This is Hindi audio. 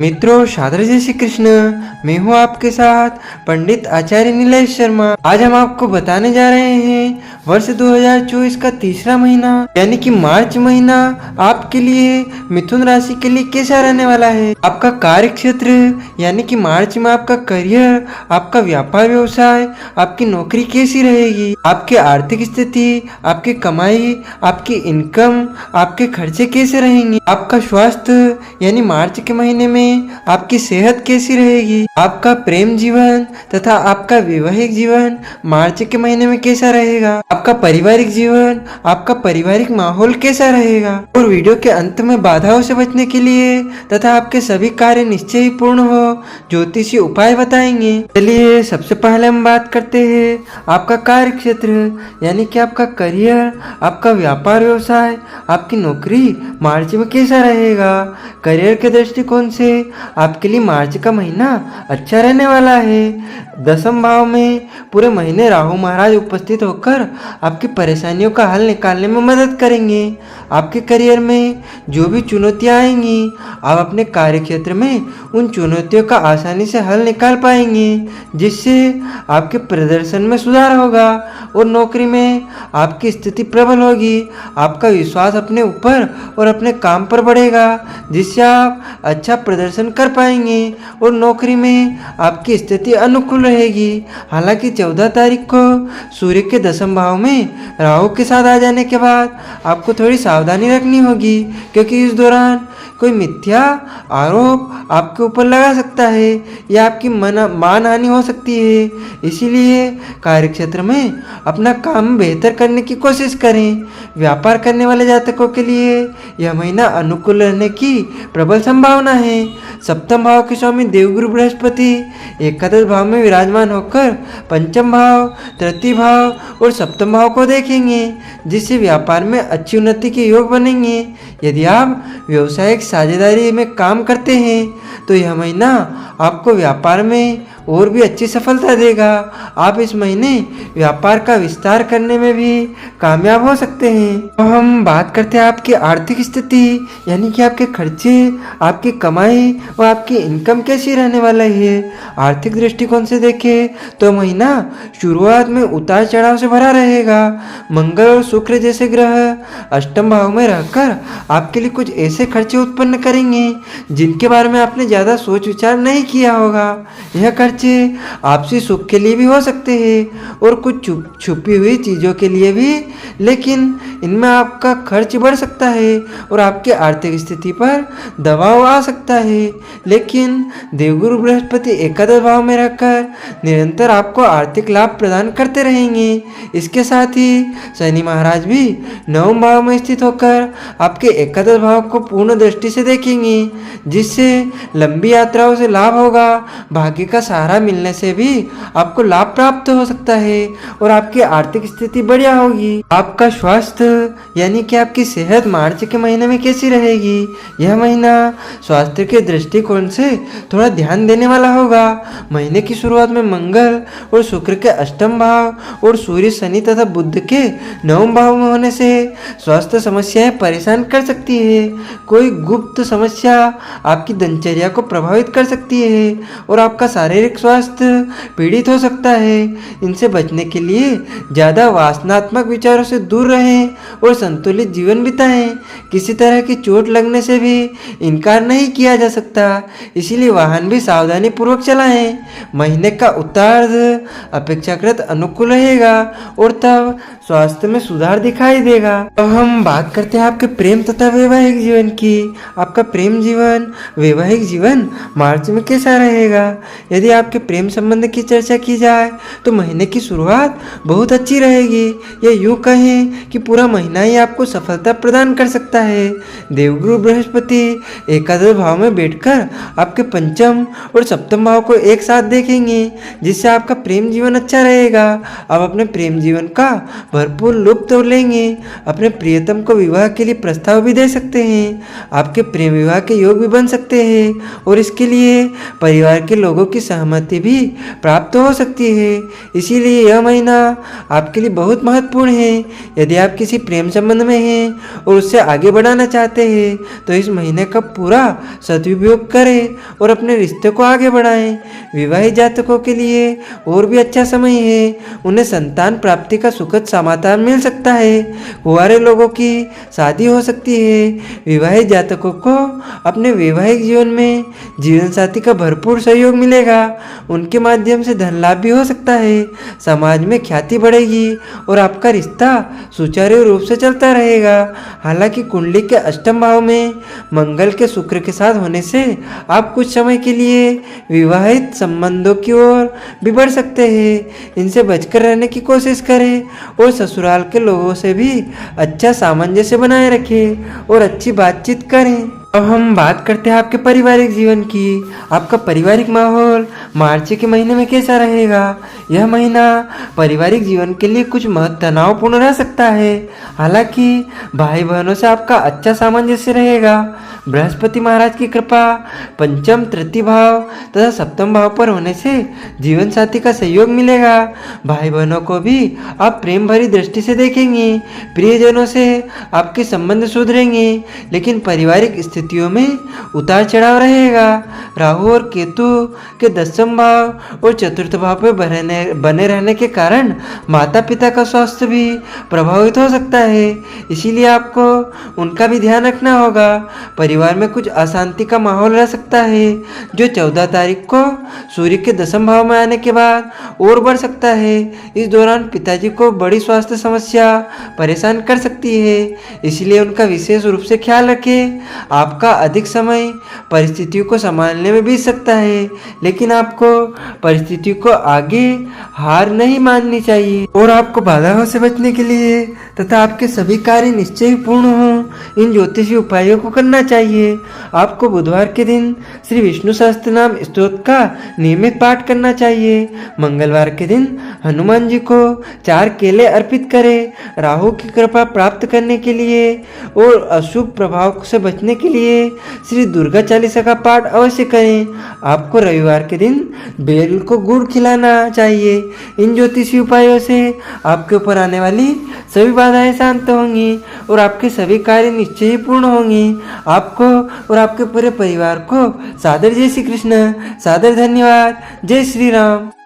मित्रों, सादर जय श्री कृष्ण। मैं हूँ आपके साथ पंडित आचार्य नीलेश शर्मा। आज हम आपको बताने जा रहे हैं वर्ष 2024 का तीसरा महीना यानी कि मार्च महीना आपके लिए मिथुन राशि के लिए कैसा रहने वाला है। आपका कार्य क्षेत्र यानी कि मार्च में आपका करियर, आपका व्यापार व्यवसाय, आपकी नौकरी कैसी रहेगी, आपकी आर्थिक स्थिति, आपकी कमाई, आपकी इनकम, आपके खर्चे कैसे रहेंगे, आपका स्वास्थ्य यानी मार्च के महीने में आपकी सेहत कैसी रहेगी, आपका प्रेम जीवन तथा आपका वैवाहिक जीवन मार्च के महीने में कैसा रहेगा, आपका पारिवारिक जीवन, आपका पारिवारिक माहौल कैसा रहेगा। और वीडियो के अंत में बाधाओं से बचने के लिए तथा आपके सभी कार्य निश्चय ही पूर्ण हो ज्योतिषी उपाय बताएंगे। चलिए सबसे पहले हम बात करते हैं आपका कार्य क्षेत्र यानी कि आपका करियर, आपका व्यापार व्यवसाय, आपकी नौकरी मार्च में कैसा रहेगा। करियर के दृष्टिकोण से आपके लिए मार्च का महीना अच्छा रहने वाला है। 10वें भाव में पूरे महीने राहु महाराज उपस्थित होकर आपकी परेशानियों का हल निकालने में मदद करेंगे। आपके करियर में जो भी चुनौतियां आएंगी आप अपने कार्य क्षेत्र में उन चुनौतियों का आसानी से हल निकाल पाएंगे, जिससे आपके प्रदर्शन में सुधार होगा और नौकरी में आपकी स्थिति प्रबल होगी। आपका विश्वास अपने ऊपर और अपने काम पर बढ़ेगा, जिससे आप अच्छा प्रदर्शन कर पाएंगे और नौकरी में आपकी स्थिति अनुकूल रहेगी। हालांकि 14 तारीख को सूर्य के 10वें भाव में राहु के साथ आ जाने के बाद आपको थोड़ी सावधानी रखनी होगी, क्योंकि इस दौरान कोई मिथ्या आरोप आपके ऊपर लगा सकता है या आपकी मानहानि हो सकती है। इसीलिए कार्य क्षेत्र में अपना काम बेहतर करने की कोशिश करें। व्यापार करने वाले जातकों के लिए यह महीना अनुकूल रहने की प्रबल संभावना है। 7वें भाव के स्वामी देवगुरु बृहस्पति एकादश भाव में विराजमान होकर 5वें भाव, तृतीय भाव और 7वें भाव को देखेंगे, जिससे व्यापार में अच्छी उन्नति के योग बनेंगे। यदि आप व्यवसायिक साझेदारी में काम करते हैं तो यह महीना आपको व्यापार में और भी अच्छी सफलता देगा। आप इस महीने व्यापार का विस्तार करने में भी कामयाब हो सकते हैं। तो हम बात करते हैं आपकी आर्थिक स्थिति यानी कि आपके खर्चे, आपकी कमाई और आपकी इनकम कैसी रहने वाला है। आर्थिक दृष्टिकोण से देखें तो महीना शुरुआत में उतार चढ़ाव से भरा रहेगा। मंगल और शुक्र जैसे ग्रह अष्टम भाव में रहकर आपके लिए कुछ ऐसे खर्चे उत्पन्न करेंगे जिनके बारे में आपने ज़्यादा सोच विचार नहीं किया होगा। यह खर्चे आपसी सुख के लिए भी हो सकते हैं और कुछ छुपी हुई चीज़ों के लिए भी, लेकिन इनमें आपका खर्च बढ़ सकता है और आपकी आर्थिक स्थिति पर दबाव आ सकता है। लेकिन देवगुरु बृहस्पति एकादश भाव में रहकर निरंतर आपको आर्थिक लाभ प्रदान करते रहेंगे। इसके साथ ही शनि महाराज भी 9वें भाव में स्थित होकर आपके एकादश भाव को पूर्ण दृष्टि से देखेंगे, जिससे लंबी यात्राओं से लाभ होगा। भाग्य का सहारा मिलने से भी आपको लाभ प्राप्त हो सकता है और आपकी आर्थिक स्थिति बढ़िया होगी। आपका स्वास्थ्य यानी कि आपकी सेहत मार्च के महीने में कैसी रहेगी। यह महीना स्वास्थ्य के दृष्टिकोण से थोड़ा ध्यान देने वाला होगा। महीने की शुरुआत में मंगल और शुक्र के अष्टम भाव और सूर्य, शनि तथा बुध के 9वें भाव में होने से स्वास्थ्य समस्याएं परेशान कर सकती है। कोई गुप्त समस्या आपकी दिनचर्या को प्रभावित कर सकती है और आपका शारीरिक स्वास्थ्य पीड़ित हो सकता है। इनसे बचने के लिए ज़्यादा वासनात्मक विचारों से दूर रहें और संतुलित जीवन बिताएं। किसी तरह की चोट लगने से भी इनकार नहीं किया जा सकता, इसीलिए वाहन भी सावधानी पूर्वक चलाएं। महीने का उत्तरार्ध अपेक्षाकृत अनुकूल रहेगा और तब स्वास्थ्य में सुधार दिखाई देगा। अब हम बात करते हैं आपके प्रेम तथा वैवाहिक जीवन की। आपका प्रेम जीवन, वैवाहिक जीवन मार्च में कैसा रहेगा। यदि आपके प्रेम संबंध की चर्चा की जाए तो महीने की शुरुआत बहुत अच्छी रहेगी। यह यूँ कहें कि पूरा महीना ही आपको सफलता प्रदान कर सकता है। देवगुरु बृहस्पति एकादश भाव में बैठकर आपके 5वें और 7वें भाव को एक साथ देखेंगे, जिससे आपका प्रेम जीवन अच्छा रहेगा। आप अपने प्रेम जीवन का भरपूर लुत्फ लेंगे। अपने प्रियतम को विवाह के लिए प्रस्ताव भी दे सकते हैं। आपके प्रेम विवाह के योग भी बन सकते हैं और इसके लिए परिवार के लोगों की सहमति भी प्राप्त हो सकती है। इसीलिए यह महीना आपके लिए बहुत महत्वपूर्ण है। यदि आप किसी किसी प्रेम संबंध में हैं और उससे आगे बढ़ाना चाहते हैं तो इस महीने का पूरा सदुपयोग करें और अपने रिश्ते को आगे बढ़ाएं। विवाहित जातकों के लिए और भी अच्छा समय है, उन्हें संतान प्राप्ति का सुखद समाचार मिल सकता है। कुंवारे लोगों की शादी हो सकती है। विवाहित जातकों को अपने वैवाहिक जीवन में जीवन साथी का भरपूर सहयोग मिलेगा। उनके माध्यम से धन लाभ भी हो सकता है। समाज में ख्याति बढ़ेगी और आपका रिश्ता सुचारू रूप से चलता रहेगा। हालांकि कुंडली के अष्टम भाव में मंगल के शुक्र के साथ होने से आप कुछ समय के लिए विवाहित संबंधों की ओर भी बढ़ सकते हैं। इनसे बचकर रहने की कोशिश करें और ससुराल के लोगों से भी अच्छा सामंजस्य बनाए रखें और अच्छी बातचीत करें। अब हम बात करते हैं आपके पारिवारिक जीवन की। आपका पारिवारिक माहौल मार्च के महीने में कैसा रहेगा? यह महीना पारिवारिक जीवन के लिए कुछ तनावपूर्ण रह सकता है। हालांकि भाई बहनों से आपका अच्छा सामंजस्य रहेगा। बृहस्पति महाराज की कृपा पंचम, तृतीय भाव तथा सप्तम भाव पर होने से जीवन साथी का सहयोग मिलेगा। भाई बहनों को भी आप प्रेम भरी दृष्टि से देखेंगे। प्रियजनों से आपके संबंध सुधरेंगे, लेकिन पारिवारिक स्थितियों में उतार चढ़ाव रहेगा। राहु और केतु के दसम भाव और चतुर्थ भाव पर बने रहने के कारण माता पिता का स्वास्थ्य भी प्रभावित हो सकता है, इसीलिए आपको उनका भी ध्यान रखना होगा। परिवार में कुछ अशांति का माहौल रह सकता है, जो 14 तारीख को सूर्य के दसम भाव में आने के बाद और बढ़ सकता है। इस दौरान पिताजी को बड़ी स्वास्थ्य समस्या परेशान कर सकती है, इसलिए उनका विशेष रूप से ख्याल रखें। आपका अधिक समय परिस्थितियों को संभालने में बीत सकता है, लेकिन आपको परिस्थितियों को आगे हार नहीं माननी चाहिए और आपको बाधाओं से बचने के लिए तथा आपके सभी कार्य निश्चय पूर्ण हो इन ज्योतिषी उपायों को करना चाहिए। आपको बुधवार के दिन श्री विष्णु सहस्त्र नाम स्तोत्र का नियमित पाठ करना चाहिए। मंगलवार के दिन हनुमान जी को 4 केले अर्पित करें। राहु की कृपा प्राप्त करने के लिए और अशुभ प्रभाव से बचने के लिए श्री दुर्गा चालीसा का पाठ अवश्य करें। आपको रविवार के दिन बेल को गुड़ खिलाना चाहिए। इन ज्योतिषी उपायों से आपके ऊपर आने वाली सभी बाधाएं शांत होंगी और आपके सभी कार्य निश्चय ही पूर्ण होंगे। आपको और आपके पूरे परिवार को सादर जय श्री कृष्ण, सादर धन्यवाद। जय श्री राम।